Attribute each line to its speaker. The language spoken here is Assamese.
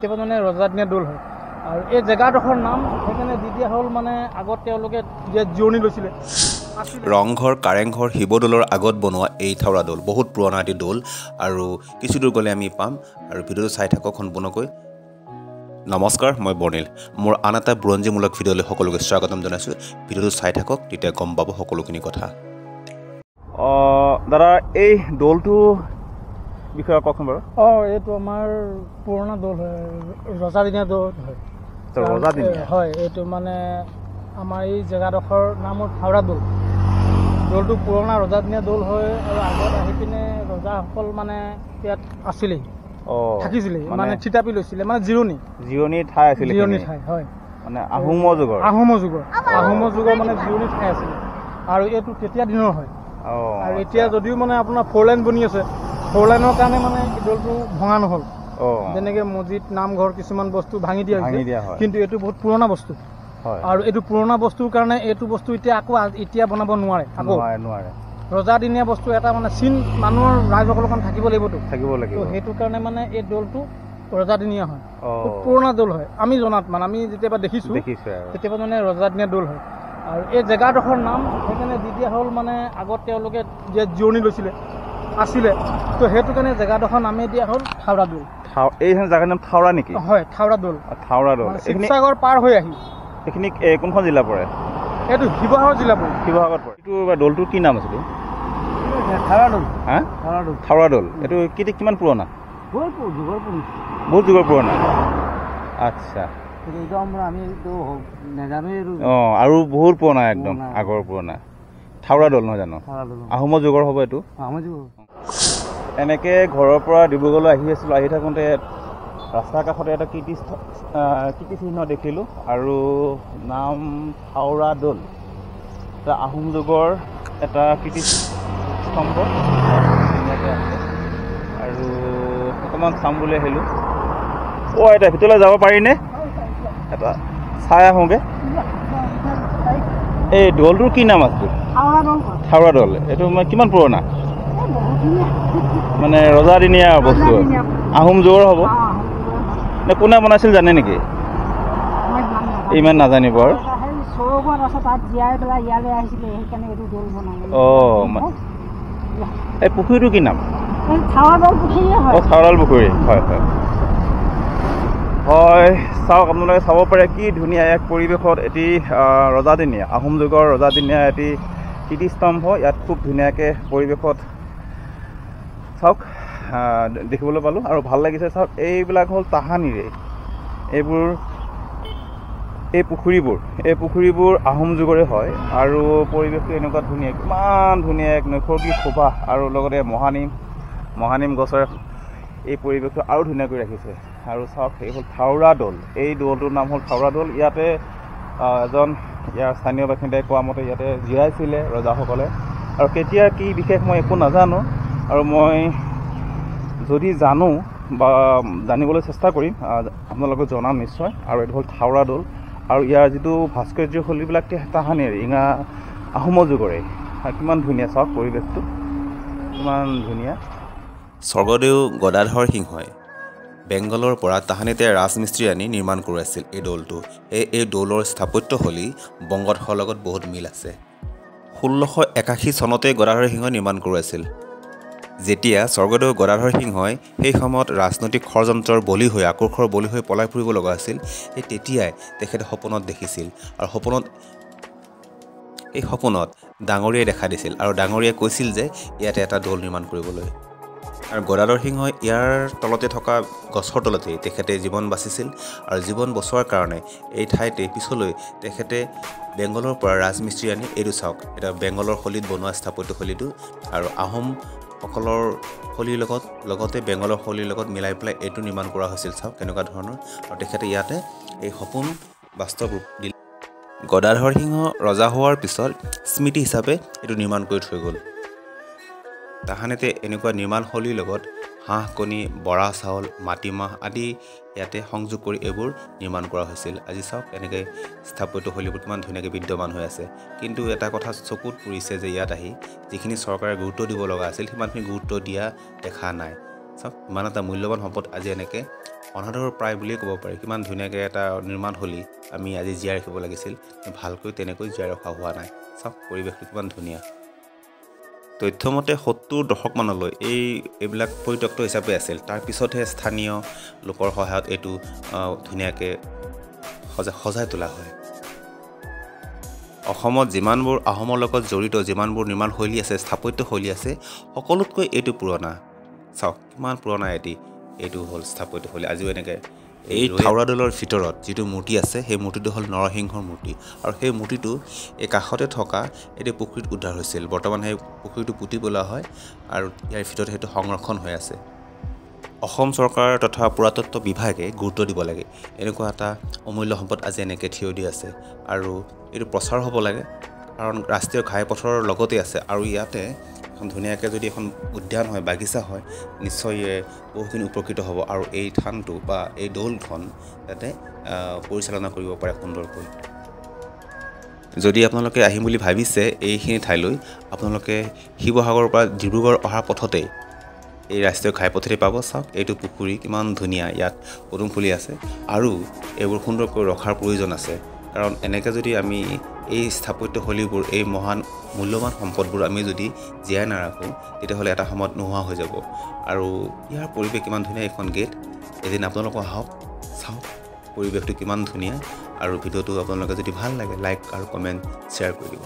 Speaker 1: মানে ৰজাদিনীয়া দৌল হয় আৰু এই জেগাডোখৰ নাম সেইকাৰণে দি দিয়া হ'ল মানে আগত তেওঁলোকে যে জিৰণি লৈছিলে
Speaker 2: ৰংঘৰ কাৰেংঘৰ শিৱদৌলৰ আগত বনোৱা এই থাওৰা দৌল বহুত পুৰণা এটি দৌল আৰু কিছু দূৰ গ'লে আমি পাম আৰু ভিডিঅ'টো চাই থাকক সম্পূৰ্ণকৈ। নমস্কাৰ, মই বৰ্ণিল। মোৰ আন এটা বুৰঞ্জীমূলক ভিডিঅ'লৈ সকলোকে স্বাগতম জনাইছোঁ। ভিডিঅ'টো চাই থাকক, তেতিয়া গম পাব সকলোখিনি কথা। দাদা, এই দৌলটো বিষয়ে কওকচোন বাৰু।
Speaker 1: এইটো আমাৰ পুৰণা দৌল হয়, ৰজাদিনীয়া দৌল হয়।
Speaker 2: ৰজাদিনীয়া
Speaker 1: হয়, এইটো মানে আমাৰ এই জেগাডোখৰ নাম হ'ল থাওৰা দৌল। দৌলটো পুৰণা ৰজাদিনীয়া দৌল হয় আৰু আগত আহি পিনে ৰজাসকল মানে ইয়াত আছিলেই, থাকিছিলে, মানে থিতাপি লৈছিলে, মানে জিৰণি ঠাই আছিলে। জিৰণি ঠাই হয়, মানে আহোমৰ যুগৰ মানে জিৰণি ঠাই আছিলে আৰু এইটো তেতিয়া দিনৰ হয়। আৰু এতিয়া যদিও মানে আপোনাৰ 4 লাইন বনি আছে, 4 লাইনৰ কাৰণে মানে দৌলটো ভঙা নহ'ল। যেনেকৈ মছজিদ, নামঘৰ কিছুমান বস্তু ভাঙি দিয়া হৈছে, কিন্তু এইটো বহুত পুৰণা বস্তু আৰু এইটো পুৰণা বস্তুৰ কাৰণে এইটো বস্তু এতিয়া বনাব নোৱাৰে। ৰজাদিনীয়া বস্তু এটা মানে চিন মানুহৰ ৰাইজসকলৰ কাৰণে থাকিব লাগিব। সেইটো কাৰণে মানে এই দৌলটো ৰজাদিনীয়া হয়, খুব পুৰণা দৌল হয়। আমি জনাত মানে আমি যেতিয়াবা দেখিছোঁ তেতিয়াবা মানে ৰজাদিনীয়া দৌল হয় আৰু এই জেগাডোখৰ নাম সেইকাৰণে দি দিয়া হ'ল মানে আগত তেওঁলোকে যে জিৰণি লৈছিলে আছিলে, তো সেইটো কাৰণে জেগাডোখৰ নামেই দিয়া হ'ল থাওৰা দৌল।
Speaker 2: এই জেগাৰ নাম থাওৰা নেকি? হয়,
Speaker 1: থাওৰা দৌল। শিৱসাগৰ পাৰ হৈ আহি
Speaker 2: এইখিনি কোনখন জিলা পৰে?
Speaker 1: এইটো শিৱসাগৰ জিলা পৰে।
Speaker 2: শিৱসাগৰত পৰে। এইটো দৌলটোৰ কি নাম আছিলে?
Speaker 1: থাওৰা দৌল।
Speaker 2: থাওৰা দৌল। এইটো কিমান পুৰণা? বহুত যুগৰ পুৰণা। আচ্ছা, আৰু বহুত পুৰণা, একদম আগৰ পুৰণা থাওৰা দৌল নহয় জানো? আহোমৰ যুগৰ হ'ব এইটো। এনেকৈ ঘৰৰ পৰা ডিব্ৰুগড়লৈ আহি থাকোঁতে ৰাস্তাৰ কাষতে এটা কীৰ্তিচিহ্ন দেখিলোঁ আৰু নাম থাওৰা দৌল। এটা আহোম যুগৰ এটা কীৰ্তিস্তম্ভ ধুনীয়াকৈ আছে আৰু অকণমান চাম বুলি আহিলোঁ। এতিয়া ভিতৰলৈ যাব পাৰিনে? এটা চাই আহোঁগৈ। এই দৌলটোৰ কি নাম আছিল? থাওৰা দৌল। এইটো কিমান পুৰণা? মানে ৰজাদিনীয়া বস্তু, আহোম যুগৰ হ'ব নে? কোনে বনাইছিল জানে নেকি? ইমান নাজানিব আৰু। এই পুখুৰীটো কি নাম? থাওৰা দৌল পুখুৰী। হয় হয় হয়, চাওক, আপোনালোকে চাব পাৰে কি ধুনীয়া এক পৰিৱেশত এটি ৰজাদিনীয়া, আহোম যুগৰ ৰজাদিনীয়া এটি কীৰ্তিস্তম্ভ ইয়াত খুব ধুনীয়াকৈ পৰিৱেশত চাওক দেখিবলৈ পালোঁ আৰু ভাল লাগিছে। চাওক, এইবিলাক হ'ল তাহানিৰে এই পুখুৰীবোৰ আহোম যুগৰে হয় আৰু পৰিৱেশটো এনেকুৱা ধুনীয়া, কিমান ধুনীয়া এক নৈসৰ্গিক শোভা আৰু লগতে মহানিম গছৰ এই পৰিৱেশটো আৰু ধুনীয়া কৰি ৰাখিছে। আৰু চাওক, এই হ'ল থাওৰা দৌল। এই দৌলটোৰ নাম হ'ল থাওৰা দৌল। ইয়াতে এজন ইয়াৰ স্থানীয় বাসিন্দাই কোৱা মতে ইয়াতে জীয়াইছিলে ৰজাসকলে আৰু কেতিয়া কি বিশেষ মই একো নাজানো আৰু মই যদি জানো বা জানিবলৈ চেষ্টা কৰিম আপোনালোকক জনাম নিশ্চয়। আৰু এইটো হ'ল থাওৰা দৌল আৰু ইয়াৰ যিটো ভাস্কৰ্যশৈলীবিলাক তাহানিৰ আহোমৰ যুগৰে। কিমান ধুনীয়া, চাওক পৰিৱেশটো কিমান ধুনীয়া। স্বৰ্গদেউ গদাধৰ সিংহই বেংগলৰ পৰা তাহানিতে ৰাজমিস্ত্ৰী আনি নিৰ্মাণ কৰাইছিল এই দৌলটো। এই দৌলৰ স্থাপত্যশৈলী বংগদেশৰ লগত বহুত মিল আছে। 1681 চনতে গদাধৰ সিংহই নিৰ্মাণ কৰাইছিল। যেতিয়া স্বৰ্গদেউ গদাধৰ সিংহই সেই সময়ত ৰাজনৈতিক ষড়যন্ত্ৰৰ বলি হৈ পলাই ফুৰিব লগা আছিল, সেই তেতিয়াই তেখেতে সপোনত দেখিছিল আৰু এই সপোনত ডাঙৰীয়াই দেখা দিছিল আৰু ডাঙৰীয়াই কৈছিল যে ইয়াতে এটা দৌল নিৰ্মাণ কৰিবলৈ। আৰু গদাধৰ সিংহই ইয়াৰ তলতে থকা গছৰ তলতেই তেখেতে জীৱন বাচিছিল আৰু জীৱন বচোৱাৰ কাৰণে এই ঠাইতে পিছলৈ তেখেতে বেংগলৰ পৰা ৰাজমিস্ত্ৰী আনি এইটো চাওক, এটা বেংগলৰ শৈলীত বনোৱা স্থাপত্যশৈলীটো আৰু আহোমসকলৰ শৈলীৰ লগতে বেংগলৰ শৈলীৰ লগত মিলাই পেলাই এইটো নিৰ্মাণ কৰা হৈছিল। চাওক কেনেকুৱা ধৰণৰ, আৰু তেখেতে ইয়াতে এই সপোন বাস্তৱ ৰূপ দিলে। গদাধৰ সিংহ ৰজা হোৱাৰ পিছত স্মৃতি হিচাপে এইটো নিৰ্মাণ কৰি থৈ গ'ল। তাহানিতে এনেকুৱা নিৰ্মাণ শৈলীৰ লগত হাঁহ কণী, বৰা চাউল, মাটিমাহ আদি ইয়াতে সংযোগ কৰি এইবোৰ নিৰ্মাণ কৰা হৈছিল। আজি চাওক এনেকৈ স্থাপত্যশৈলীবোৰ কিমান ধুনীয়াকৈ বিদ্যমান হৈ আছে। কিন্তু এটা কথা চকুত পৰিছে যে ইয়াত আহি যিখিনি চৰকাৰে গুৰুত্ব দিব লগা আছিল সিমানখিনি গুৰুত্ব দিয়া দেখা নাই। চাওক, ইমান এটা মূল্যৱান সম্পদ আজি এনেকৈ অনাদৰ প্ৰায় বুলিয়ে ক'ব পাৰি। কিমান ধুনীয়াকৈ এটা নিৰ্মাণ হ'লি আমি আজি জীয়াই ৰাখিব লাগিছিল, ভালকৈ তেনেকৈ জীয়াই ৰখা হোৱা নাই। চাওক পৰিৱেশটো কিমান ধুনীয়া। তথ্যমতে 70 দশকমানলৈ এইবিলাক পৰিত্যক্ত হিচাপে আছিল। তাৰপিছতহে স্থানীয় লোকৰ সহায়ত এইটো ধুনীয়াকৈ সজাই তোলা হয়। অসমত যিমানবোৰ আহোমৰ লগত জড়িত যিমানবোৰ নিৰ্মাণশৈলী আছে, স্থাপত্যশৈলী আছে, সকলোতকৈ এইটো পুৰণা। চাওক কিমান পুৰণা এইটো হ'ল স্থাপত্যশৈলী। আজিও এনেকৈ এই থাওৰা দৌলৰ ভিতৰত যিটো মূৰ্তি আছে, সেই মূৰ্তিটো হ'ল নৰসিংহৰ মূৰ্তি, আৰু সেই মূৰ্তিটো এই কাষতে থকা এইটো পুখুৰীত উদ্ধাৰ হৈছিল। বৰ্তমান সেই পুখুৰীটো পুতি পেলোৱা হয় আৰু ইয়াৰ ভিতৰত সেইটো সংৰক্ষণ হৈ আছে। অসম চৰকাৰ তথা পুৰাতত্ব বিভাগে গুৰুত্ব দিব লাগে। এনেকুৱা এটা অমূল্য সম্পদ আজি এনেকৈ থিয় দি আছে, আৰু এইটো প্ৰচাৰ হ'ব লাগে, কাৰণ ৰাষ্ট্ৰীয় ঘাইপথৰ লগতে আছে। আৰু ইয়াতে এখন ধুনীয়াকৈ যদি এখন উদ্যান হয়, বাগিচা হয়, নিশ্চয় বহুখিনি উপকৃত হ'ব, আৰু এই থানটো বা এই দৌলখন যাতে পৰিচালনা কৰিব পাৰে সুন্দৰকৈ। যদি আপোনালোকে আহিম বুলি ভাবিছে এইখিনি ঠাইলৈ, আপোনালোকে শিৱসাগৰৰ পৰা ডিব্ৰুগড় অহাৰ পথতেই এই ৰাষ্ট্ৰীয় ঘাইপথতে পাব। চাওক এইটো পুখুৰী কিমান ধুনীয়া, ইয়াত পদুম ফুলি আছে, আৰু এইবোৰ সুন্দৰকৈ ৰখাৰ প্ৰয়োজন আছে। কাৰণ এনেকৈ যদি আমি এই স্থাপত্যশৈলীবোৰ, এই মহান মূল্যৱান সম্পদবোৰ আমি যদি জীয়াই নাৰাখোঁ, তেতিয়াহ'লে এটা সময়ত নোহোৱা হৈ যাব। আৰু ইয়াৰ পৰিৱেশ কিমান ধুনীয়া। এইখন গেট, এদিন আপোনালোকে আহক, চাওক পৰিৱেশটো কিমান ধুনীয়া। আৰু ভিডিঅ'টো আপোনালোকে যদি ভাল লাগে, লাইক আৰু কমেণ্ট শ্বেয়াৰ কৰি দিব।